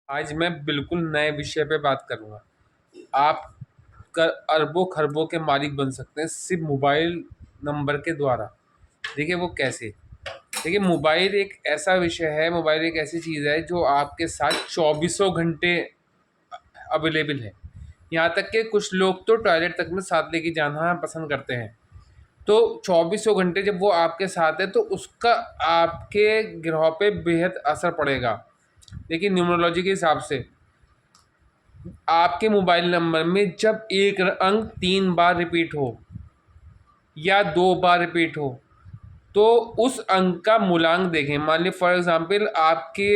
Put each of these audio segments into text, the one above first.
आज मैं बिल्कुल नए विषय पे बात करूंगा। आप कर अरबों खरबों के मालिक बन सकते हैं सिर्फ मोबाइल नंबर के द्वारा। देखिए वो कैसे। देखिए मोबाइल एक ऐसा विषय है, मोबाइल एक ऐसी चीज़ है जो आपके साथ चौबीसों घंटे अवेलेबल है। यहाँ तक कि कुछ लोग तो टॉयलेट तक में साथ लेके जाना पसंद करते हैं। तो चौबीसों घंटे जब वो आपके साथ है तो उसका आपके ग्रह पे बेहद असर पड़ेगा। देखिए न्यूमरोलॉजी के हिसाब से आपके मोबाइल नंबर में जब एक अंक 3 बार रिपीट हो या 2 बार रिपीट हो तो उस अंक का मूलांक देखें। मान ली फॉर एग्जांपल आपके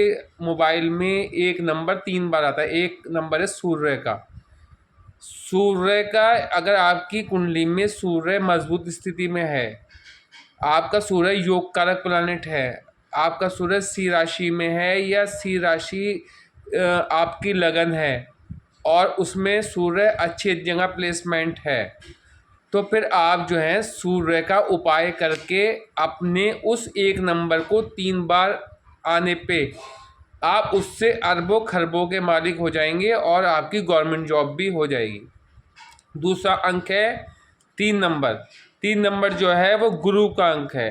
मोबाइल में एक नंबर 3 बार आता है। एक नंबर है सूर्य का। सूर्य का अगर आपकी कुंडली में सूर्य मजबूत स्थिति में है, आपका सूर्य योग कारक प्लैनेट है, आपका सूर्य सी राशि में है या सी राशि आपकी लगन है और उसमें सूर्य अच्छी जगह प्लेसमेंट है, तो फिर आप जो है सूर्य का उपाय करके अपने उस एक नंबर को 3 बार आने पे आप उससे अरबों खरबों के मालिक हो जाएंगे और आपकी गवर्नमेंट जॉब भी हो जाएगी। दूसरा अंक है 3 नंबर। 3 नंबर जो है वो गुरु का अंक है।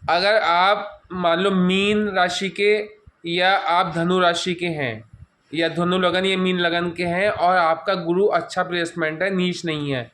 अगर आप मान लो मीन राशि के या आप धनु राशि के हैं या धनु लगन या मीन लगन के हैं और आपका गुरु अच्छा प्लेसमेंट है, नीच नहीं है,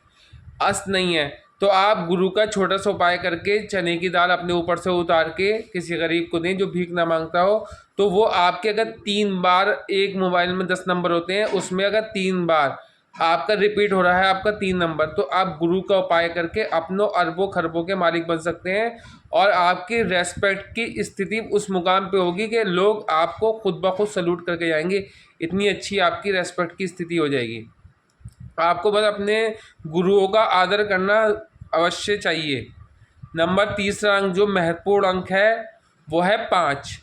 अस्त नहीं है, तो आप गुरु का छोटा सा उपाय करके चने की दाल अपने ऊपर से उतार के किसी गरीब को दें जो भीख ना मांगता हो। तो वो आपके अगर 3 बार, एक मोबाइल में 10 नंबर होते हैं, उसमें अगर 3 बार आपका रिपीट हो रहा है आपका 3 नंबर, तो आप गुरु का उपाय करके अपनों अरबों खरबों के मालिक बन सकते हैं और आपकी रेस्पेक्ट की स्थिति उस मुकाम पे होगी कि लोग आपको खुद ब खुद सल्यूट करके जाएंगे। इतनी अच्छी आपकी रेस्पेक्ट की स्थिति हो जाएगी। आपको बस अपने गुरुओं का आदर करना अवश्य चाहिए। नंबर तीसरा अंक जो महत्वपूर्ण अंक है वो है 5।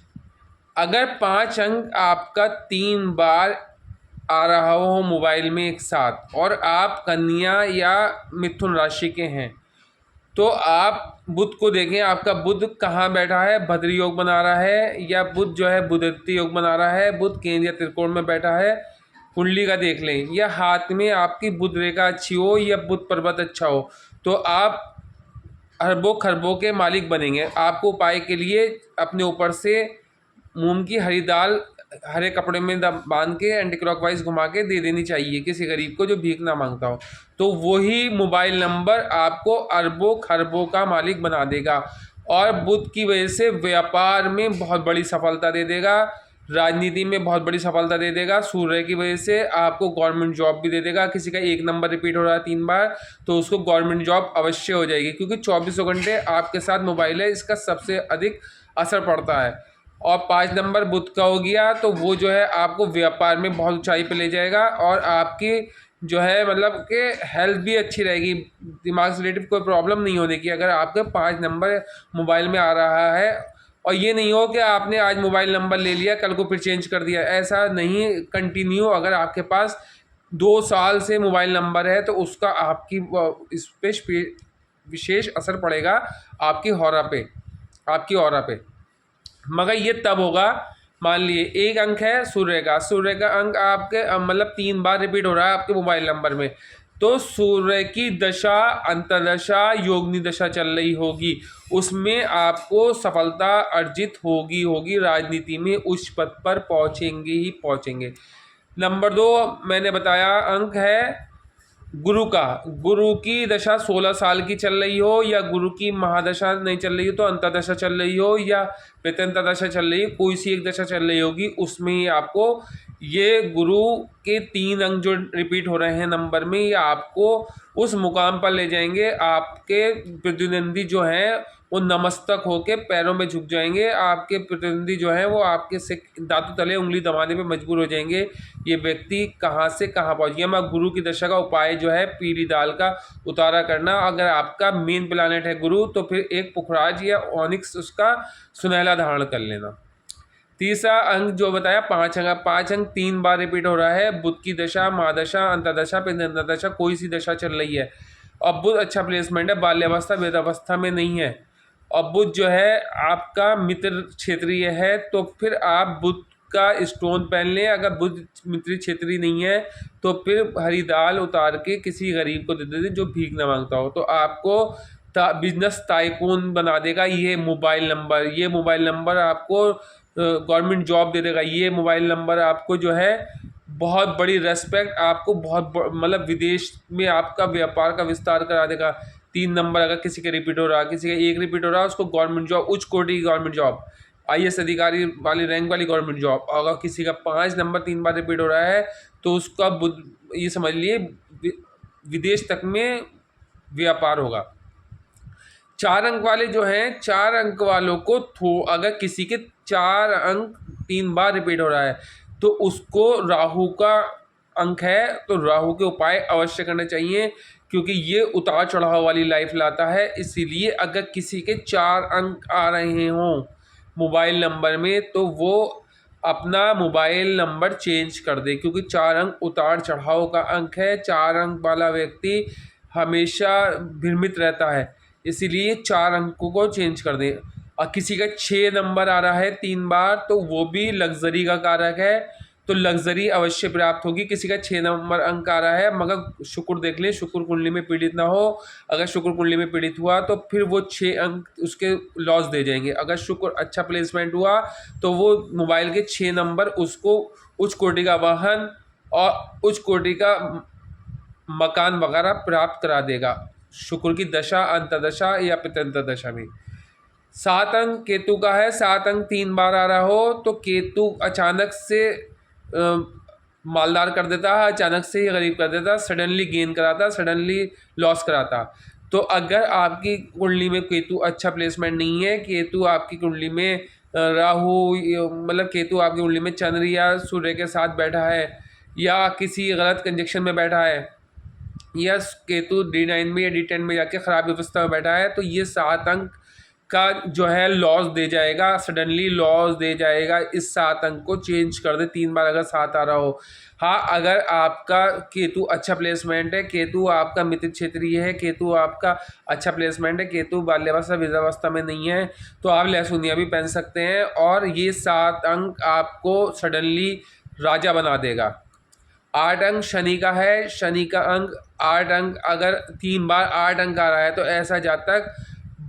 अगर 5 अंक आपका 3 बार आ रहा हो मोबाइल में एक साथ और आप कन्या या मिथुन राशि के हैं, तो आप बुध को देखें। आपका बुध कहाँ बैठा है, भद्र योग बना रहा है या बुध जो है बुधत्ति योग बना रहा है, बुध केंद्र या त्रिकोण में बैठा है। कुंडली का देख लें या हाथ में आपकी बुध रेखा अच्छी हो या बुध पर्वत अच्छा हो, तो आप अरबों खरबों के मालिक बनेंगे। आपको उपाय के लिए अपने ऊपर से मूंग की हरी दाल हरे कपड़े में बांध के एंटी क्लॉकवाइज घुमा के दे देनी चाहिए किसी गरीब को जो भीख ना मांगता हो। तो वही मोबाइल नंबर आपको अरबों खरबों का मालिक बना देगा और बुध की वजह से व्यापार में बहुत बड़ी सफलता दे देगा, राजनीति में बहुत बड़ी सफलता दे देगा। सूर्य की वजह से आपको गवर्नमेंट जॉब भी दे देगा। किसी का एक नंबर रिपीट हो रहा है 3 बार, तो उसको गवर्नमेंट जॉब अवश्य हो जाएगी, क्योंकि चौबीसों घंटे आपके साथ मोबाइल है, इसका सबसे अधिक असर पड़ता है। और 5 नंबर बुध का हो गया, तो वो जो है आपको व्यापार में बहुत ऊंचाई पे ले जाएगा और आपकी जो है मतलब कि हेल्थ भी अच्छी रहेगी, दिमाग से रिलेटेड कोई प्रॉब्लम नहीं होने की अगर आपके 5 नंबर मोबाइल में आ रहा है। और ये नहीं हो कि आपने आज मोबाइल नंबर ले लिया कल को फिर चेंज कर दिया, ऐसा नहीं। कंटिन्यू अगर आपके पास 2 साल से मोबाइल नंबर है तो उसका आपकी इस पे विशेष असर पड़ेगा आपकी ऑरा पे। मगर ये तब होगा, मान लिए एक अंक है सूर्य का अंक आपके मतलब 3 बार रिपीट हो रहा है आपके मोबाइल नंबर में, तो सूर्य की दशा अंतर्दशा योगनी दशा चल रही होगी, उसमें आपको सफलता अर्जित होगी। राजनीति में उच्च पद पर पहुंचेंगे ही पहुंचेंगे। नंबर 2 मैंने बताया अंक है गुरु का। गुरु की दशा 16 साल की चल रही हो या गुरु की महादशा नहीं चल रही हो तो अंतर्दशा चल रही हो या प्रत्यंतर दशा चल रही हो, कोई सी एक दशा चल रही होगी, उसमें ही आपको ये गुरु के 3 अंक जो रिपीट हो रहे हैं नंबर में, ये आपको उस मुकाम पर ले जाएंगे। आपके प्रतिद्वंदी जो हैं वो नमस्तक होके पैरों में झुक जाएंगे। आपके प्रतिद्वंदी जो है वो आपके से दांतों तले उंगली दबाने पे मजबूर हो जाएंगे। ये व्यक्ति कहाँ से कहाँ पहुँच गया। मैं गुरु की दशा का उपाय जो है पीली दाल का उतारा करना। अगर आपका मेन प्लानेट है गुरु, तो फिर एक पुखराज या ऑनिक्स उसका सुनहला धारण कर लेना। तीसरा अंक जो बताया 5 अंक, 5 अंक 3 बार रिपीट हो रहा है। बुध की दशा, महादशा, अंतर्दशा, दशा, कोई सी दशा चल रही है और बुध अच्छा प्लेसमेंट है, बाल्यावस्था वेदावस्था में नहीं है और बुध जो है आपका मित्र क्षेत्रीय है, तो फिर आप बुध का स्टोन पहन लें। अगर बुध मित्र क्षेत्री नहीं है तो फिर हरी दाल उतार के किसी गरीब को दे दें जो भीख न मांगता हो। तो आपको बिजनेस टाइकून बना देगा ये मोबाइल नंबर आपको गवर्नमेंट जॉब दे देगा। ये मोबाइल नंबर आपको जो है बहुत बड़ी रेस्पेक्ट, आपको बहुत मतलब विदेश में आपका व्यापार का विस्तार करा देगा। 3 नंबर अगर किसी का रिपीट हो रहा, किसी का 1 रिपीट हो रहा, उसको गवर्नमेंट जॉब, उच्च कोटि की गवर्नमेंट जॉब, IAS अधिकारी वाली रैंक वाली गवर्नमेंट जॉब। अगर किसी का 5 नंबर 3 बार रिपीट हो रहा है तो उसका ये समझ लिए विदेश तक में व्यापार होगा। 4 अंक वाले जो हैं, 4 अंक वालों को अगर किसी के 4 अंक 3 बार रिपीट हो रहा है तो उसको राहु का अंक है, तो राहु के उपाय अवश्य करने चाहिए क्योंकि ये उतार चढ़ाव वाली लाइफ लाता है। इसीलिए अगर किसी के 4 अंक आ रहे हों मोबाइल नंबर में तो वो अपना मोबाइल नंबर चेंज कर दे, क्योंकि 4 अंक उतार चढ़ाव का अंक है। 4 अंक वाला व्यक्ति हमेशा भ्रमित रहता है, इसीलिए 4 अंकों को चेंज कर दें। और किसी का 6 नंबर आ रहा है 3 बार तो वो भी लग्जरी का कारक है, तो लग्जरी अवश्य प्राप्त होगी। किसी का 6 नंबर अंक आ रहा है मगर शुक्र देख लें, शुक्र कुंडली में पीड़ित ना हो। अगर शुक्र कुंडली में पीड़ित हुआ तो फिर वो 6 अंक उसके लॉस दे जाएंगे। अगर शुक्र अच्छा प्लेसमेंट हुआ तो वो मोबाइल के 6 नंबर उसको उच्च कोटि का वाहन और उच्च कोटि का मकान वगैरह प्राप्त करा देगा, शुक्र की दशा, अंतदशा या पितंतर दशा में। 7 अंक केतु का है, 7 अंक 3 बार आ रहा हो तो केतु अचानक से मालदार कर देता है, अचानक से ही गरीब कर देता, सडनली गेन कराता, सडनली लॉस कराता। तो अगर आपकी कुंडली में केतु अच्छा प्लेसमेंट नहीं है, केतु आपकी कुंडली में राहु, मतलब केतु आपकी कुंडली में चंद्र या सूर्य के साथ बैठा है या किसी गलत कंजक्शन में बैठा है या केतु D9 में या D10 में जाके ख़राब अवस्था में बैठा है, तो ये 7 अंक का जो है लॉस दे जाएगा, सडनली लॉस दे जाएगा। इस 7 अंक को चेंज कर दे 3 बार अगर 7 आ रहा हो। हाँ, अगर आपका केतु अच्छा प्लेसमेंट है, केतु आपका मित्र क्षेत्रीय है, केतु आपका अच्छा प्लेसमेंट है, केतु बाल्यावस्था वृद्धावस्था में नहीं है, तो आप लहसुनिया भी पहन सकते हैं और ये 7 अंक आपको सडनली राजा बना देगा। 8 अंक शनि का है, शनि का अंक 8 अंक, अगर 3 बार 8 अंक आ रहा है तो ऐसा जातक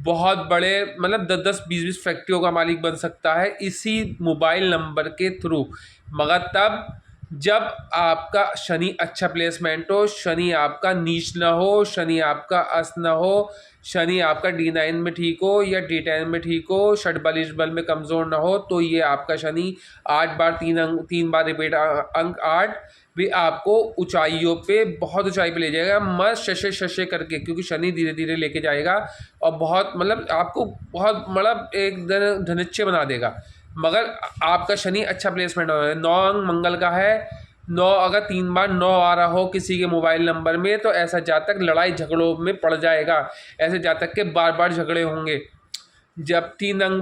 बहुत बड़े मतलब 10-10 20-20 फैक्ट्रियों का मालिक बन सकता है इसी मोबाइल नंबर के थ्रू, मगर तब जब आपका शनि अच्छा प्लेसमेंट हो, शनि आपका नीच ना हो, शनि आपका अस्त ना हो, शनि आपका D9 में ठीक हो या D10 में ठीक हो, षडबलिश बल में कमज़ोर ना हो, तो ये आपका शनि 8 बार 3 बार रिपीट अंक 8 भी आपको ऊंचाइयों पे, बहुत ऊंचाई पे ले जाएगा, मस्त शशे करके, क्योंकि शनि धीरे धीरे लेके जाएगा और बहुत मतलब आपको बहुत मतलब एक दिन धनिच्चे बना देगा। मगर आपका शनि अच्छा प्लेसमेंट हो रहा है। 9 अंक मंगल का है, 9 अगर 3 बार 9 आ रहा हो किसी के मोबाइल नंबर में तो ऐसा जातक लड़ाई झगड़ों में पड़ जाएगा, ऐसे जातक के बार बार झगड़े होंगे। जब 3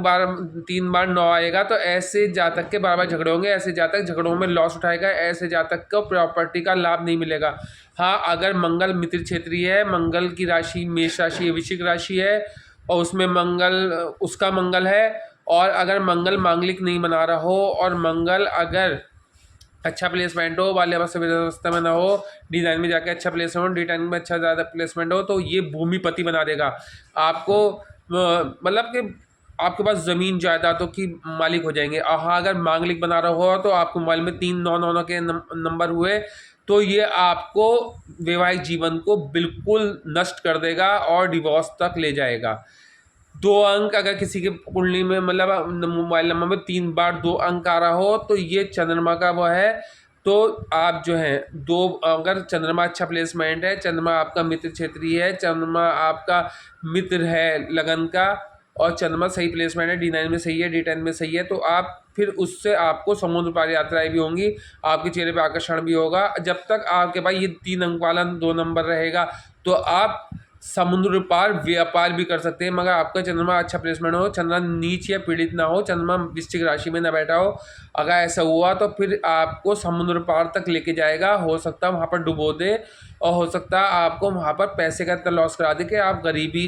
बार 9 आएगा तो ऐसे जातक के बार बार झगड़े होंगे, ऐसे जातक झगड़ों में लॉस उठाएगा, ऐसे जातक को प्रॉपर्टी का लाभ नहीं मिलेगा। हाँ, अगर मंगल मित्र क्षेत्रीय है, मंगल की राशि मेष राशि वृश्चिक राशि है और उसमें उसका मंगल है, और अगर मंगल मांगलिक नहीं बना रहा हो और मंगल अगर अच्छा प्लेसमेंट हो, बाल्यावस्था में ना हो, D9 में जाके अच्छा प्लेसमेंट हो, D10 में अच्छा ज़्यादा प्लेसमेंट हो, तो ये भूमिपति बना देगा आपको, मतलब कि आपके पास ज़मीन जायदादों की मालिक हो जाएंगे। हाँ, अगर मांगलिक बना रहा हो तो आपको मोबाइल में 3-9-9 के नंबर हुए तो ये आपको वैवाहिक जीवन को बिल्कुल नष्ट कर देगा और डिवोर्स तक ले जाएगा। 2 अंक अगर किसी के कुंडली में मतलब मोबाइल नंबर में 3 बार 2 अंक आ रहा हो तो ये चंद्रमा का वो है, तो आप जो है 2 अगर चंद्रमा अच्छा प्लेसमेंट है, चंद्रमा आपका मित्र क्षेत्रीय है, चंद्रमा आपका मित्र है लगन का और चंद्रमा सही प्लेसमेंट है, D9 में सही है, D10 में सही है, तो आप फिर उससे आपको समुद्र पार यात्राएँ भी होंगी, आपके चेहरे पे आकर्षण भी होगा। जब तक आपके पास ये 3 अंक वाला 2 नंबर रहेगा तो आप समुद्र पार व्यापार भी कर सकते हैं, मगर आपका चंद्रमा अच्छा प्लेसमेंट हो, चंद्रमा नीच या पीड़ित ना हो, चंद्रमा वृश्चिक राशि में ना बैठा हो। अगर ऐसा हुआ तो फिर आपको समुद्र पार तक लेके जाएगा, हो सकता है वहाँ पर डुबो दे और हो सकता है आपको वहाँ पर पैसे का इतना लॉस करा दे कि आप गरीबी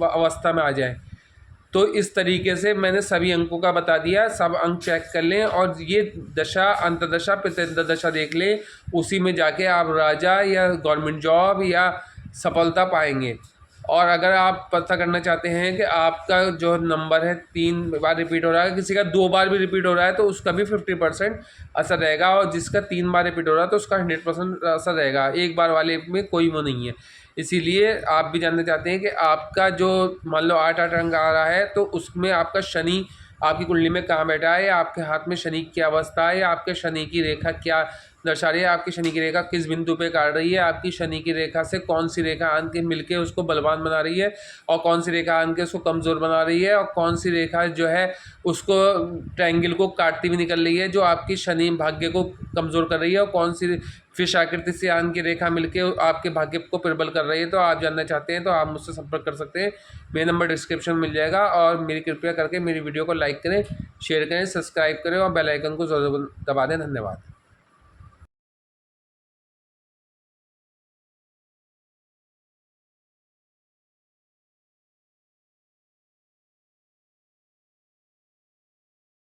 अवस्था में आ जाए। तो इस तरीके से मैंने सभी अंकों का बता दिया, सब अंक चेक कर लें और ये दशा अंतर्दशा पितृ दशा देख लें, उसी में जाके आप राजा या गवर्नमेंट जॉब या सफलता पाएंगे। और अगर आप पता करना चाहते हैं कि आपका जो नंबर है 3 बार रिपीट हो रहा है, किसी का 2 बार भी रिपीट हो रहा है तो उसका भी 50% असर रहेगा, और जिसका 3 बार रिपीट हो रहा है तो उसका 100% असर रहेगा। एक बार वाले में कोई वो नहीं है। इसीलिए आप भी जानना चाहते हैं कि आपका जो मान लो 8 अंक आ रहा है तो उसमें आपका शनि आपकी कुंडली में कहाँ बैठा है, या आपके हाथ में शनि की अवस्था है, या आपके शनि की रेखा क्या दर्शा रही है, आपकी शनि की रेखा किस बिंदु पे काट रही है, आपकी शनि की रेखा से कौन सी रेखा आन के मिलके उसको बलवान बना रही है, और कौन सी रेखा आन के उसको कमज़ोर बना रही है, और कौन सी रेखा जो है उसको ट्रायंगल को काटती हुई निकल रही है जो आपकी शनि भाग्य को कमज़ोर कर रही है, और कौन सी फिश आकृति से आन की रेखा मिलके आपके भाग्य को प्रबल कर रही है। तो आप जानना चाहते हैं तो आप मुझसे संपर्क कर सकते हैं, मेरा नंबर डिस्क्रिप्शन में मिल जाएगा। और मेरी कृपया करके मेरी वीडियो को लाइक करें, शेयर करें, सब्सक्राइब करें और बेल आइकन को ज़रूर दबा दें। धन्यवाद।